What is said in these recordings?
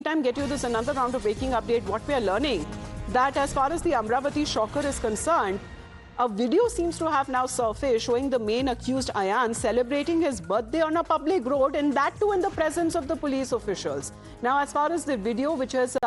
meantime, get you this another round of breaking update. What we are learning that as far as the Amravati shocker is concerned, a video seems to have now surfaced showing the main accused Ayan celebrating his birthday on a public road, and that too in the presence of the police officials. Now, as far as the video, which is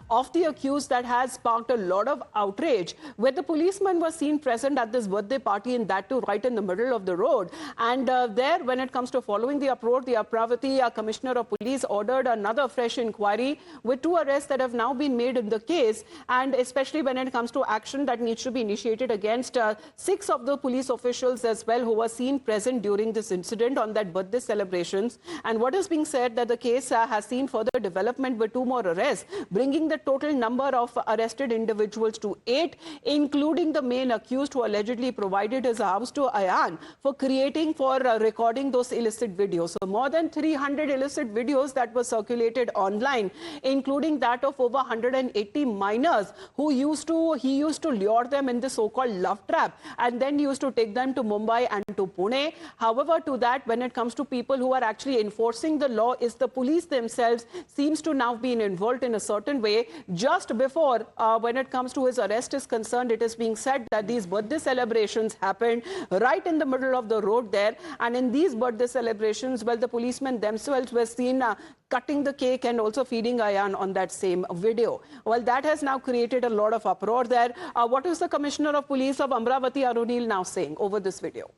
of the accused, that has sparked a lot of outrage, where the policeman was seen present at this birthday party, and that too right in the middle of the road. And there, when it comes to following the uproar, the Amravati Commissioner of Police ordered another fresh inquiry with 2 arrests that have now been made in the case, and especially when it comes to action that needs to be initiated against 6 of the police officials as well who were seen present during this incident on that birthday celebrations. And what is being said that the case has seen further development with 2 more arrests, bringing the total number of arrested individuals to 8, including the main accused who allegedly provided his house to Ayan for recording those illicit videos. So more than 300 illicit videos that were circulated online, including that of over 180 minors who he used to lure them in the so-called love trap, and then used to take them to Mumbai and to Pune. However, to that, when it comes to people who are actually enforcing the law, is the police themselves seems to now be involved in a certain way. Just before, when it comes to his arrest is concerned, it is being said that these birthday celebrations happened right in the middle of the road there. And in these birthday celebrations, well, the policemen themselves were seen cutting the cake and also feeding Ayan on that same video. Well, that has now created a lot of uproar there. What is the Commissioner of Police of Amravati, Arunil, now saying over this video?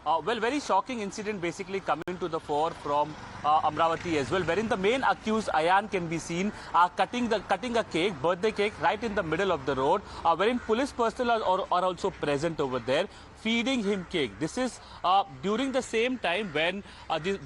Well, very shocking incident basically coming to the fore from Amravati as well, wherein the main accused Ayan can be seen cutting a cake, birthday cake, right in the middle of the road, wherein police personnel are also present over there, feeding him cake. This is during the same time when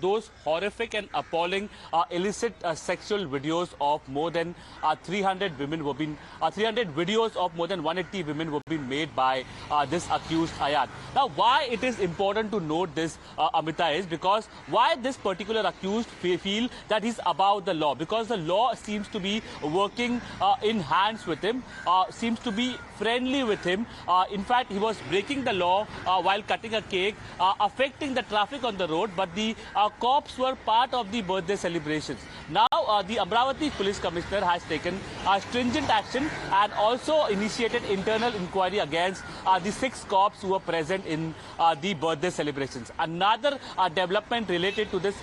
those horrific and appalling illicit sexual videos of more than 300 women were being 300 videos of more than 180 women were being made by this accused Ayan. Now, why it is important to note this, Amita, is because why this particular accused feel that he's above the law, because the law seems to be working in hands with him, seems to be friendly with him. In fact, he was breaking the law while cutting a cake, affecting the traffic on the road, but the cops were part of the birthday celebrations. Now, the Amravati Police Commissioner has taken stringent action and also initiated internal inquiry against the 6 cops who were present in the birthday celebrations. Another development related to this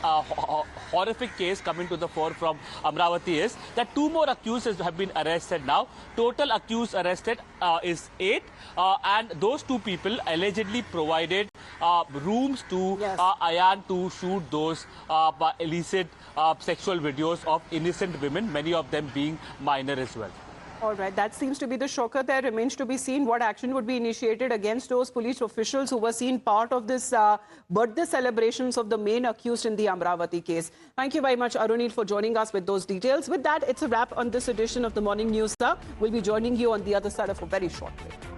horrific case coming to the fore from Amravati is that 2 more accused have been arrested now. Total accused arrested is 8, and those 2 people allegedly provided rooms to Ayan to shoot those illicit sexual videos of innocent women, many of them being minor as well. All right, that seems to be the shocker. There remains to be seen what action would be initiated against those police officials who were seen part of this birthday celebrations of the main accused in the Amravati case. Thank you very much, Arunil, for joining us with those details. With that, it's a wrap on this edition of the Morning News, sir. We'll be joining you on the other side of a very short break.